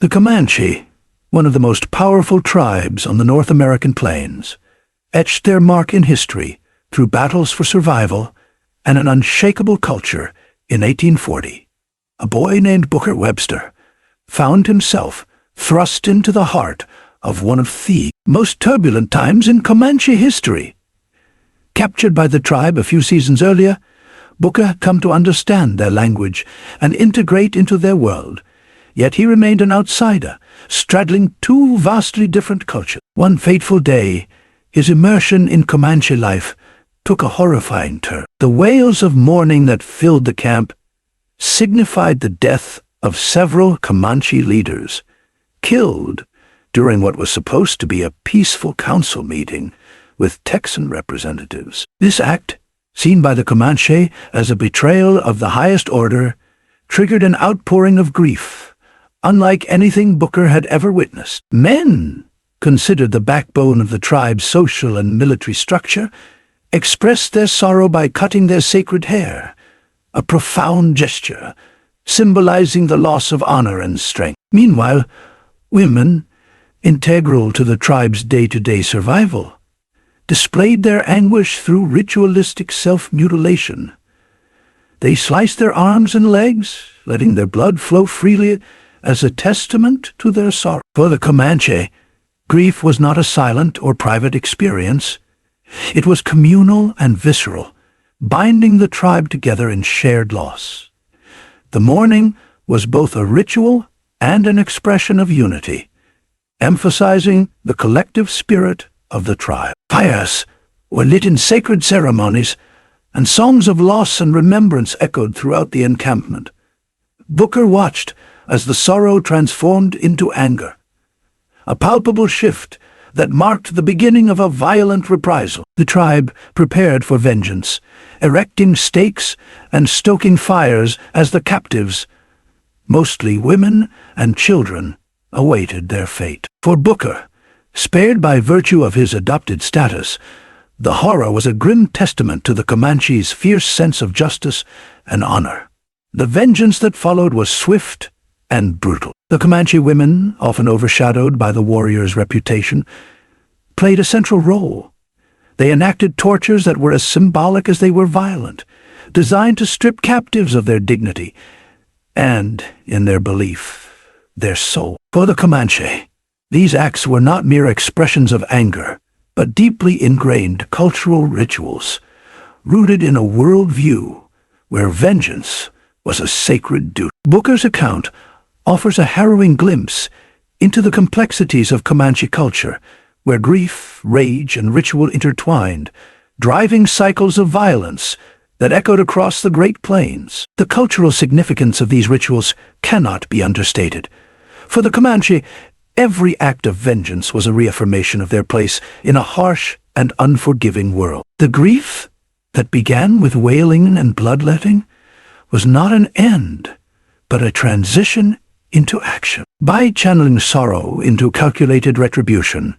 The Comanche, one of the most powerful tribes on the North American plains, etched their mark in history through battles for survival and an unshakable culture. In 1840, a boy named Booker Webster found himself thrust into the heart of one of the most turbulent times in Comanche history. Captured by the tribe a few seasons earlier, Booker had come to understand their language and integrate into their world, yet he remained an outsider, straddling two vastly different cultures. One fateful day, his immersion in Comanche life took a horrifying turn. The wails of mourning that filled the camp signified the death of several Comanche leaders, killed during what was supposed to be a peaceful council meeting with Texan representatives. This act, seen by the Comanche as a betrayal of the highest order, triggered an outpouring of grief, unlike anything Booker had ever witnessed. Men, considered the backbone of the tribe's social and military structure, expressed their sorrow by cutting their sacred hair, a profound gesture symbolizing the loss of honor and strength. Meanwhile, women, integral to the tribe's day-to-day survival, displayed their anguish through ritualistic self-mutilation. They sliced their arms and legs, letting their blood flow freely as a testament to their sorrow. For the Comanche, grief was not a silent or private experience. It was communal and visceral, binding the tribe together in shared loss. The mourning was both a ritual and an expression of unity, emphasizing the collective spirit of the tribe. Fires were lit in sacred ceremonies, and songs of loss and remembrance echoed throughout the encampment. Booker watched as the sorrow transformed into anger, a palpable shift that marked the beginning of a violent reprisal. The tribe prepared for vengeance, erecting stakes and stoking fires as the captives, mostly women and children, awaited their fate. For Booker, spared by virtue of his adopted status, the horror was a grim testament to the Comanche's fierce sense of justice and honor. The vengeance that followed was swift and brutal. The Comanche women, often overshadowed by the warrior's reputation, played a central role. They enacted tortures that were as symbolic as they were violent, designed to strip captives of their dignity and, in their belief, their soul. For the Comanche, these acts were not mere expressions of anger, but deeply ingrained cultural rituals, rooted in a worldview where vengeance was a sacred duty. Booker's account offers a harrowing glimpse into the complexities of Comanche culture, where grief, rage, and ritual intertwined, driving cycles of violence that echoed across the Great Plains. The cultural significance of these rituals cannot be understated. For the Comanche, every act of vengeance was a reaffirmation of their place in a harsh and unforgiving world. The grief that began with wailing and bloodletting was not an end, but a transition into action. By channeling sorrow into calculated retribution,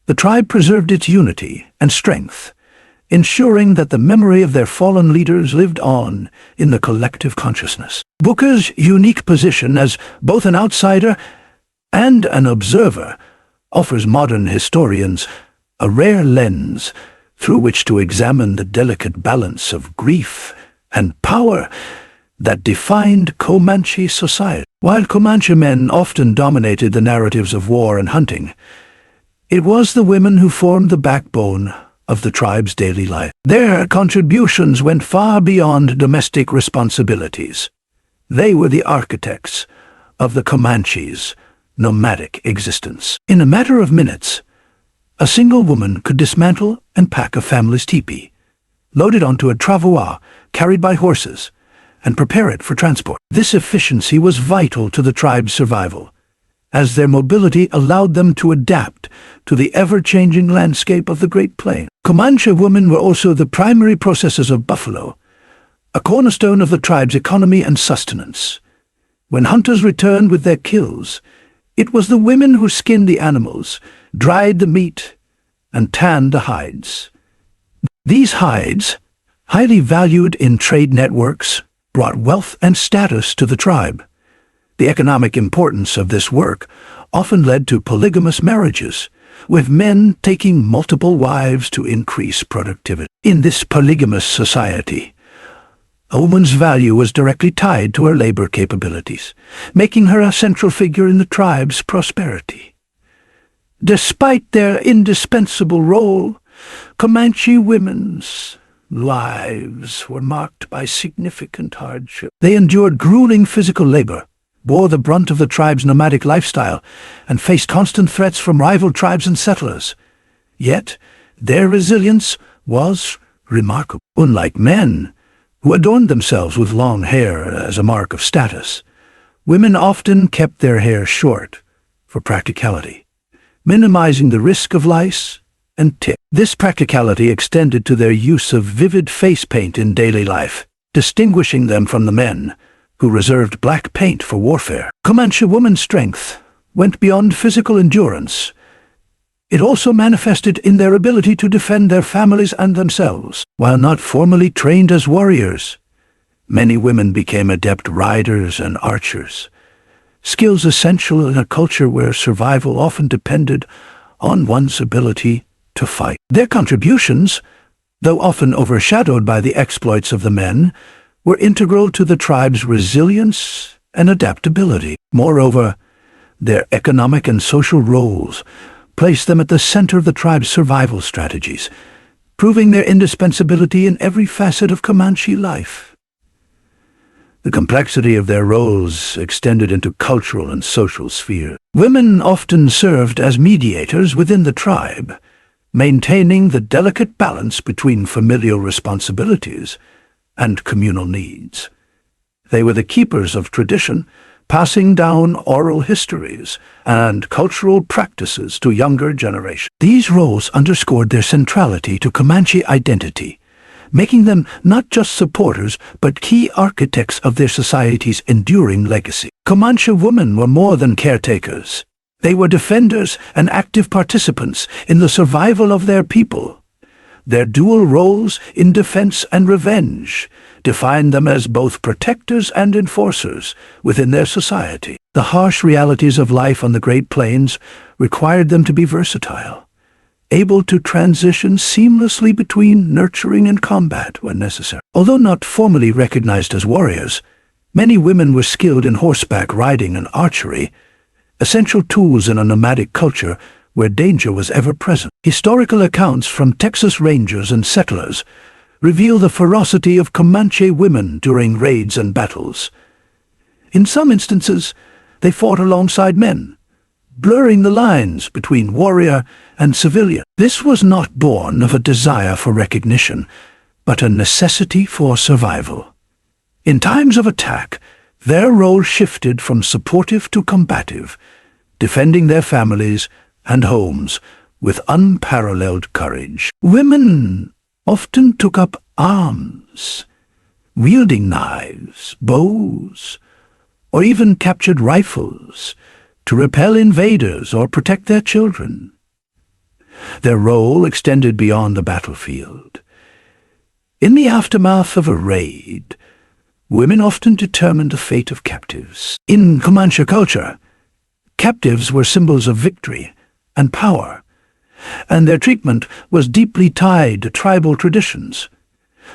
the tribe preserved its unity and strength, ensuring that the memory of their fallen leaders lived on in the collective consciousness. Booker's unique position as both an outsider and an observer offers modern historians a rare lens through which to examine the delicate balance of grief and power that defined Comanche society. While Comanche men often dominated the narratives of war and hunting, it was the women who formed the backbone of the tribe's daily life. Their contributions went far beyond domestic responsibilities. They were the architects of the Comanche's nomadic existence. In a matter of minutes, a single woman could dismantle and pack a family's teepee, load it onto a travois carried by horses, and prepare it for transport. This efficiency was vital to the tribe's survival, as their mobility allowed them to adapt to the ever-changing landscape of the Great Plains. Comanche women were also the primary processors of buffalo, a cornerstone of the tribe's economy and sustenance. When hunters returned with their kills, it was the women who skinned the animals, dried the meat, and tanned the hides. These hides, highly valued in trade networks, brought wealth and status to the tribe. The economic importance of this work often led to polygamous marriages, with men taking multiple wives to increase productivity. In this polygamous society, a woman's value was directly tied to her labor capabilities, making her a central figure in the tribe's prosperity. Despite their indispensable role, Comanche women's lives were marked by significant hardship. They endured grueling physical labor, bore the brunt of the tribe's nomadic lifestyle, and faced constant threats from rival tribes and settlers. Yet, their resilience was remarkable. Unlike men, who adorned themselves with long hair as a mark of status, women often kept their hair short for practicality, minimizing the risk of lice and tick. This practicality extended to their use of vivid face paint in daily life, distinguishing them from the men who reserved black paint for warfare. Comanche women's strength went beyond physical endurance. It also manifested in their ability to defend their families and themselves. While not formally trained as warriors, many women became adept riders and archers, skills essential in a culture where survival often depended on one's ability to fight. Their contributions, though often overshadowed by the exploits of the men, were integral to the tribe's resilience and adaptability. Moreover, their economic and social roles placed them at the center of the tribe's survival strategies, proving their indispensability in every facet of Comanche life. The complexity of their roles extended into cultural and social spheres. Women often served as mediators within the tribe, maintaining the delicate balance between familial responsibilities and communal needs. They were the keepers of tradition, passing down oral histories and cultural practices to younger generations. These roles underscored their centrality to Comanche identity, making them not just supporters but key architects of their society's enduring legacy. Comanche women were more than caretakers. They were defenders and active participants in the survival of their people. Their dual roles in defense and revenge defined them as both protectors and enforcers within their society. The harsh realities of life on the Great Plains required them to be versatile, able to transition seamlessly between nurturing and combat when necessary. Although not formally recognized as warriors, many women were skilled in horseback riding and archery, essential tools in a nomadic culture where danger was ever present. Historical accounts from Texas rangers and settlers reveal the ferocity of Comanche women during raids and battles. In some instances, they fought alongside men, blurring the lines between warrior and civilian. This was not born of a desire for recognition, but a necessity for survival. In times of attack, their role shifted from supportive to combative, defending their families and homes with unparalleled courage. Women often took up arms, wielding knives, bows, or even captured rifles to repel invaders or protect their children. Their role extended beyond the battlefield. In the aftermath of a raid, women often determined the fate of captives. In Comanche culture, captives were symbols of victory and power, and their treatment was deeply tied to tribal traditions.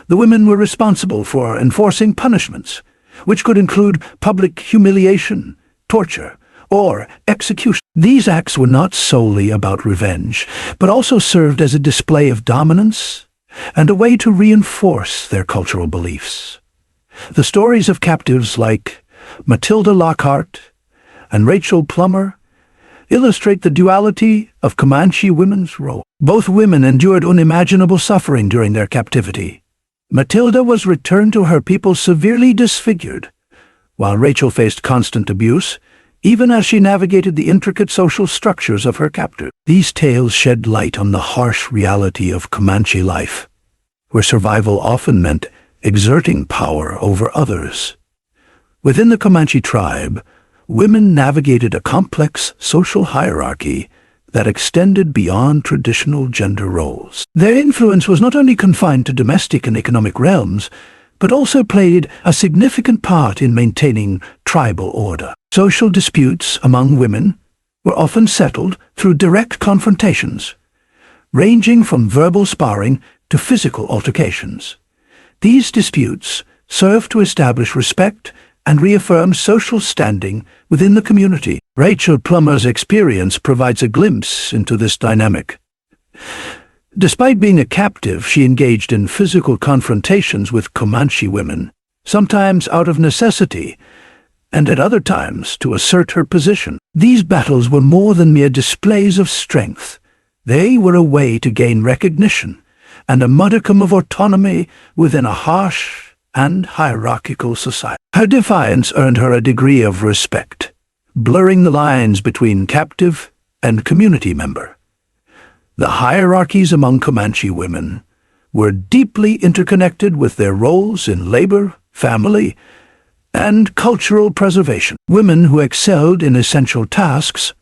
The women were responsible for enforcing punishments, which could include public humiliation, torture, or execution. These acts were not solely about revenge, but also served as a display of dominance and a way to reinforce their cultural beliefs. The stories of captives like Matilda Lockhart and Rachel Plummer illustrate the duality of Comanche women's role. Both women endured unimaginable suffering during their captivity. Matilda was returned to her people severely disfigured, while Rachel faced constant abuse, even as she navigated the intricate social structures of her captor. These tales shed light on the harsh reality of Comanche life, where survival often meant exerting power over others. Within the Comanche tribe, women navigated a complex social hierarchy that extended beyond traditional gender roles. Their influence was not only confined to domestic and economic realms, but also played a significant part in maintaining tribal order. Social disputes among women were often settled through direct confrontations, ranging from verbal sparring to physical altercations. These disputes served to establish respect and reaffirm social standing within the community. Rachel Plummer's experience provides a glimpse into this dynamic. Despite being a captive, she engaged in physical confrontations with Comanche women, sometimes out of necessity, and at other times to assert her position. These battles were more than mere displays of strength. They were a way to gain recognition and a modicum of autonomy within a harsh and hierarchical society. Her defiance earned her a degree of respect, blurring the lines between captive and community member. The hierarchies among Comanche women were deeply interconnected with their roles in labor, family, and cultural preservation. Women who excelled in essential tasks,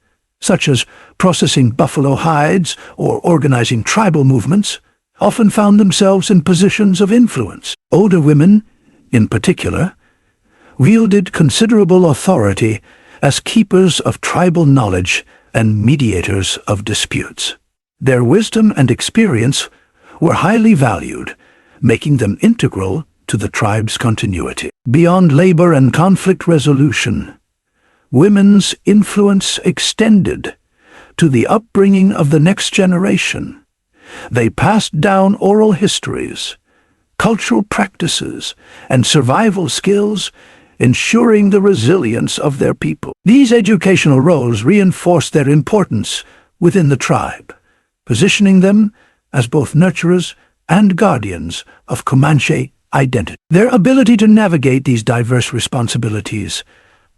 such as processing buffalo hides or organizing tribal movements, often found themselves in positions of influence. Older women, in particular, wielded considerable authority as keepers of tribal knowledge and mediators of disputes. Their wisdom and experience were highly valued, making them integral to the tribe's continuity. Beyond labor and conflict resolution, women's influence extended to the upbringing of the next generation. They passed down oral histories, cultural practices, and survival skills, ensuring the resilience of their people. These educational roles reinforced their importance within the tribe, positioning them as both nurturers and guardians of Comanche identity. Their ability to navigate these diverse responsibilities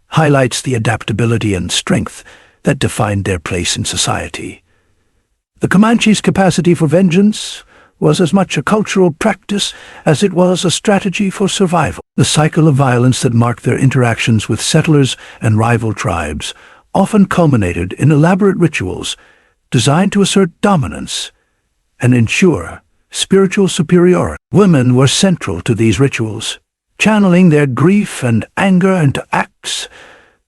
highlights the adaptability and strength that defined their place in society. The Comanche's capacity for vengeance was as much a cultural practice as it was a strategy for survival. The cycle of violence that marked their interactions with settlers and rival tribes often culminated in elaborate rituals designed to assert dominance and ensure spiritual superiority. Women were central to these rituals, channeling their grief and anger into acts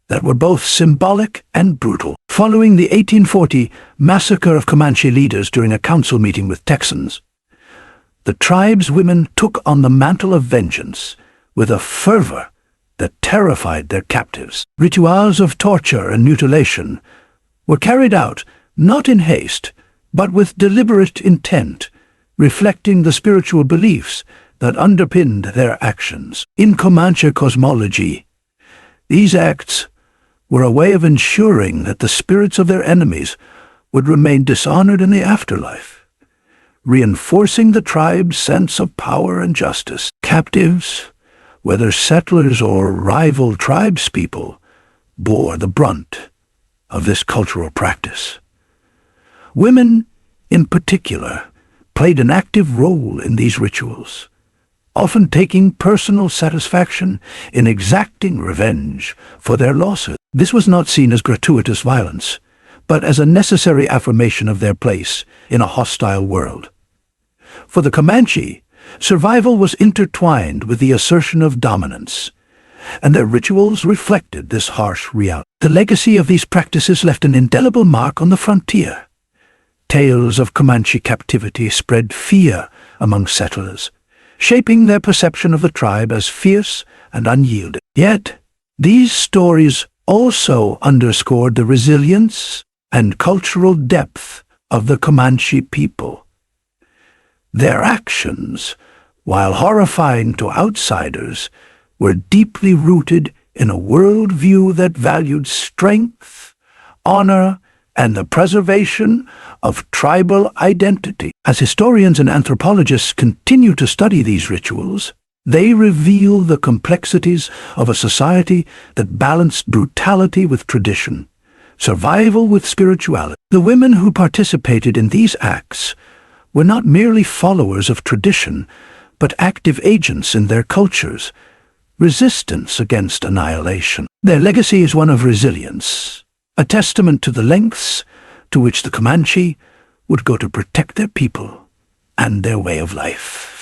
that were both symbolic and brutal. Following the 1840 massacre of Comanche leaders during a council meeting with Texans, the tribe's women took on the mantle of vengeance with a fervor that terrified their captives. Rituals of torture and mutilation were carried out not in haste, but with deliberate intent, reflecting the spiritual beliefs that underpinned their actions. In Comanche cosmology, these acts were a way of ensuring that the spirits of their enemies would remain dishonored in the afterlife, reinforcing the tribe's sense of power and justice. Captives, whether settlers or rival tribespeople, bore the brunt of this cultural practice. Women, in particular, played an active role in these rituals, often taking personal satisfaction in exacting revenge for their losses. This was not seen as gratuitous violence, but as a necessary affirmation of their place in a hostile world. For the Comanche, survival was intertwined with the assertion of dominance, and their rituals reflected this harsh reality. The legacy of these practices left an indelible mark on the frontier. Tales of Comanche captivity spread fear among settlers, shaping their perception of the tribe as fierce and unyielding. Yet, these stories also underscored the resilience and cultural depth of the Comanche people. Their actions, while horrifying to outsiders, were deeply rooted in a worldview that valued strength, honor, and the preservation of tribal identity. As historians and anthropologists continue to study these rituals, they reveal the complexities of a society that balanced brutality with tradition, survival with spirituality. The women who participated in these acts were not merely followers of tradition, but active agents in their cultures, resistance against annihilation. Their legacy is one of resilience, a testament to the lengths to which the Comanche would go to protect their people and their way of life.